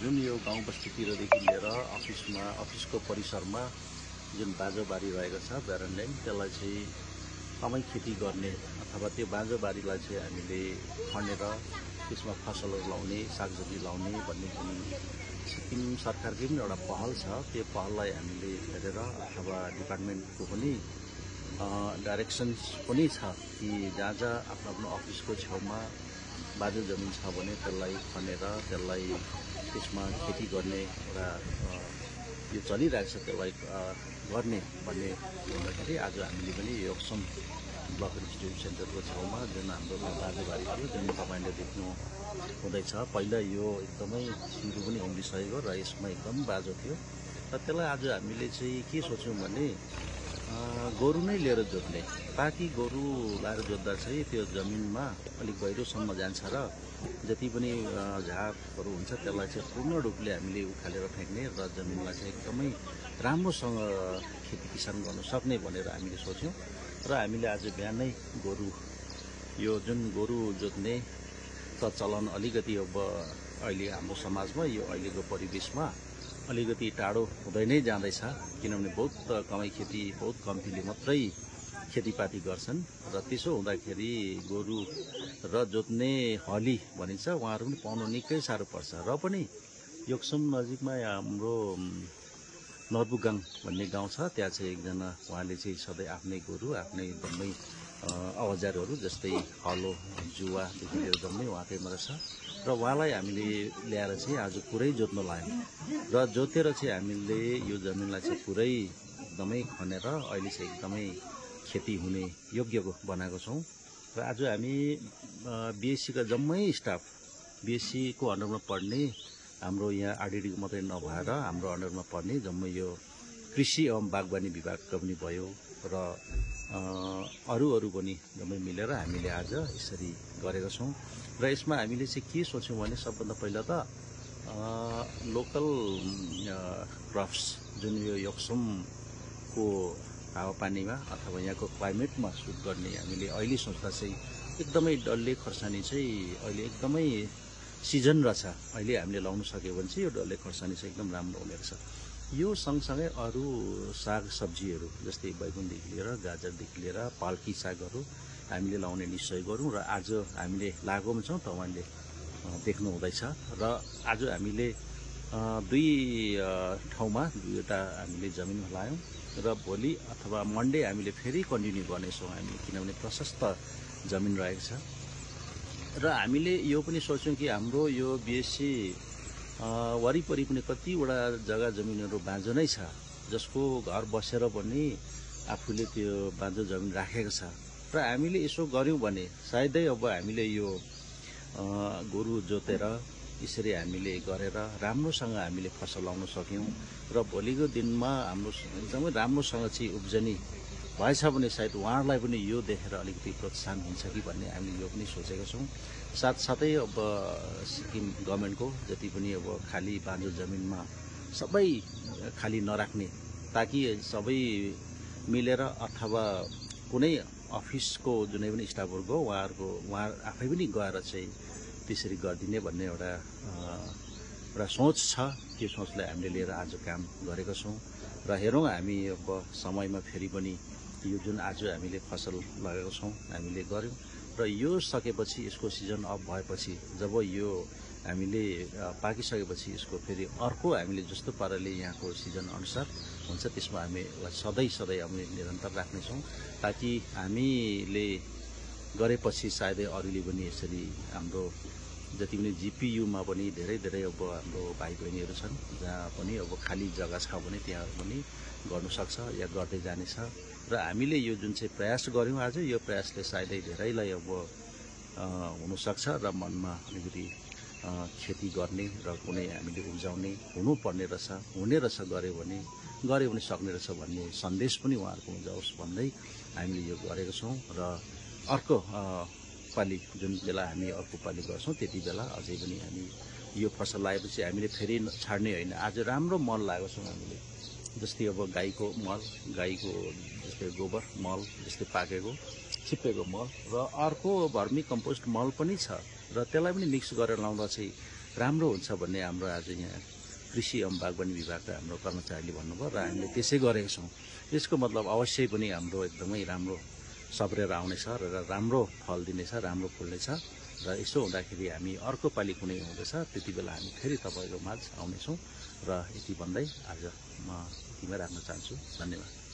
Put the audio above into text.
जुन यो गाउँ बस्तीतिरदेखि लिएर अफिसको परिसरमा जुन बाँझोबारी रहेको छ ब्यारनल्यान्ड त्यसलाई चाहिँ कमै खेती गर्ने अथवा त्यो बाँझोबारीलाई चाहिँ हामीले खनेर त्यसमा फसलहरू लाउने सागसब्जी लाउने भन्ने जुन सिक्किम सरकारकै पनि एउटा पहल छ त्यो पहललाई हामीले हेरेर अथवा डिपार्टमेन्टको पनि डाइरेक्सन्स पनि छ कि जहाँ जहाँ आफ्नो आफ्नो अफिसको छेउमा बाँझो जमिन छ भने त्यसलाई खनेर त्यसलाई त्यसमा खेती गर्ने एउटा यो चलिरहेको छ त्यसलाई गर्ने भन्ने भन्दाखेरि आज हामीले पनि योक्सम ब्लक इन्स्टिट्युट सेन्टरको छेउमा जुन हाम्रो बाँझोबारी थियो जुन तपाईँले देख्नु हुँदैछ पहिला यो एकदमै सिरु पनि उम्रिसकेको र यसमा एकदम बाँझो थियो र त्यसलाई आज हामीले चाहिँ के सोच्यौँ भने गोरु नै लिएर जोत्ने ताकि गोरु लाएर जोत्दा चाहिँ त्यो जमिनमा अलिक गहिरोसम्म जान्छ र जति पनि झारहरू हुन्छ त्यसलाई चाहिँ पूर्ण रूपले हामीले उखालेर फ्याँक्ने र जमिनलाई चाहिँ एकदमै राम्रोसँग खेती किसान गर्न सक्ने भनेर हामीले सोच्यौँ र हामीले आज बिहानै गोरु यो जुन गोरु जोत्ने त चलन अलिकति अब अहिले हाम्रो समाजमा यो अहिलेको परिवेशमा अलिकति टाढो हुँदै नै जाँदैछ किनभने बहुत कमाइ खेती बहुत कम्तीले मात्रै खेतीपाती गर्छन् र त्यसो हुँदाखेरि गोरु र जोत्ने हली भनिन्छ उहाँहरू पनि पाउनु निकै साह्रो पर्छ र पनि योक्सम नजिकमा हाम्रो नर्बुगाङ भन्ने गाउँ छ त्यहाँ चाहिँ एकजना उहाँले चाहिँ सधैँ आफ्नै गोरु आफ्नै जम्मै औजारहरू जस्तै हलो जुवादेखि लिएर जम्मै उहाँकैमा रहेछ र उहाँलाई हामीले ल्याएर चाहिँ आज पुरै जोत्न लाग्यौँ र जोतेर चाहिँ हामीले यो जमिनलाई चाहिँ पुरै एकदमै खनेर अहिले चाहिँ एकदमै खेती हुने योग्यको बनाएको छौँ र आज हामी बिएससीका जम्मै स्टाफ बिएससीको अन्डरमा पढ्ने हाम्रो यहाँ आरडिडीको मात्रै नभएर हाम्रो अन्डरमा पढ्ने जम्मै यो कृषि एवं बागवानी विभागका पनि भयो र अरू पनि जम्मै मिलेर हामीले आज यसरी गरेका छौँ र यसमा हामीले चाहिँ के सोच्यौँ भने सबभन्दा पहिला त लोकल क्रप्स जुन यो योक्समको हावापानीमा अथवा यहाँको क्लाइमेटमा सुट गर्ने हामीले अहिले सोच्दा चाहिँ एकदमै डल्ले खोर्सानी चाहिँ अहिले एकदमै सिजन रहेछ अहिले हामीले लाउन सक्यो भने चाहिँ यो डल्ले खोर्सानी चाहिँ एकदम राम्रो हुने रहेछ यो सँगसँगै अरू साग सब्जीहरू जस्तै बैगुनदेखि लिएर गाजरदेखि लिएर पाल्की सागहरू हामीले लाउने निश्चय गरौँ र आज हामीले लागेको छौँ तपाईँले देख्नु हुँदैछ र आज हामीले दुई ठाउँमा दुईवटा हामीले जमिनमा लायौँ र भोलि अथवा मन्डे हामीले फेरि कन्टिन्यू गर्नेछौँ हामीले किनभने प्रशस्त जमिन रहेको छ र हामीले यो पनि सोच्यौँ कि हाम्रो यो बिएससी वरिपरि पनि कतिवटा जग्गा जमिनहरू बाँझो नै छ जसको घर बसेर पनि आफूले त्यो बाँझो जमिन राखेको छ र हामीले यसो गऱ्यौँ भने सायदै अब हामीले यो गोरु जोतेर यसरी हामीले गरेर राम्रोसँग हामीले फसल लाउन सक्यौँ र भोलिको दिनमा हाम्रो एकदमै राम्रोसँग चाहिँ उब्जनी भएछ भने सायद उहाँहरूलाई पनि यो देखेर अलिकति प्रोत्साहन हुन्छ कि भन्ने हामीले यो पनि सोचेका छौँ साथसाथै अब सिक्किम गभर्मेन्टको जति पनि अब खाली बाँझो जमिनमा सबै खाली नराख्ने ताकि सबै मिलेर अथवा कुनै अफिसको जुनै पनि स्टाफहरूको उहाँ आफै पनि गएर चाहिँ त्यसरी गरिदिने भन्ने एउटा सोच छ त्यो सोचलाई हामीले लिएर आज काम गरेका छौँ र हेरौँ हामी अब समयमा फेरि पनि यो जुन आज हामीले फसल लगाएको छौँ हामीले गऱ्यौँ र यो सकेपछि यसको सिजन अफ भएपछि जब यो हामीले पाकिसकेपछि यसको फेरि अर्को हामीले जस्तो पाराले यहाँको सिजन अनुसार हुन्छ त्यसमा हामी सधैँ हामी निरन्तर राख्नेछौँ ताकि हामीले गरेपछि सायदै अरूले पनि यसरी हाम्रो जति पनि जिपियुमा पनि धेरै अब हाम्रो भाइ बहिनीहरू छन् जहाँ पनि अब खाली जग्गा छ भने त्यहाँ पनि गर्नुसक्छ या गर्दै जानेछ र हामीले यो जुन चाहिँ प्रयास गऱ्यौँ आज यो प्रयासले सायदै धेरैलाई अब हुनसक्छ र मनमा अलिकति खेती गर्ने र कुनै हामीले उब्जाउने हुनुपर्ने रहेछ हुने रहेछ गऱ्यो भने सक्ने रहेछ भन्ने सन्देश पनि उहाँहरूको जाओस् भन्दै हामीले यो गरेको छौँ र अर्को पालि जुन बेला हामी अर्को पालि गर्छौँ त्यति बेला अझै पनि हामी यो फसल लगाएपछि हामीले फेरि छाड्ने होइन आज राम्रो मल लगाएको छौँ हामीले जस्तै अब गाईको मल गाईको जस्तै गोबर मल जस्तै पाकेको छिप्पेको मल र अर्को भर्मी कम्पोस्ट मल पनि छ र त्यसलाई पनि मिक्स गरेर लाउँदा चाहिँ राम्रो हुन्छ भन्ने हाम्रो आज यहाँ कृषि एवं बागवानी विभागका हाम्रो कर्मचारीले भन्नुभयो र हामीले त्यसै गरेका छौँ। यसको मतलब अवश्य पनि हाम्रो एकदमै राम्रो सब्रेर आउनेछ र राम्रो फल दिनेछ, राम्रो फुल्नेछ र यसो हुँदाखेरि हामी अर्को पालि कुनै हुँदैछ त्यति बेला हामी फेरि तपाईँको माझ आउनेछौँ र यति भन्दै आज म यतिमै राख्न चाहन्छु। धन्यवाद।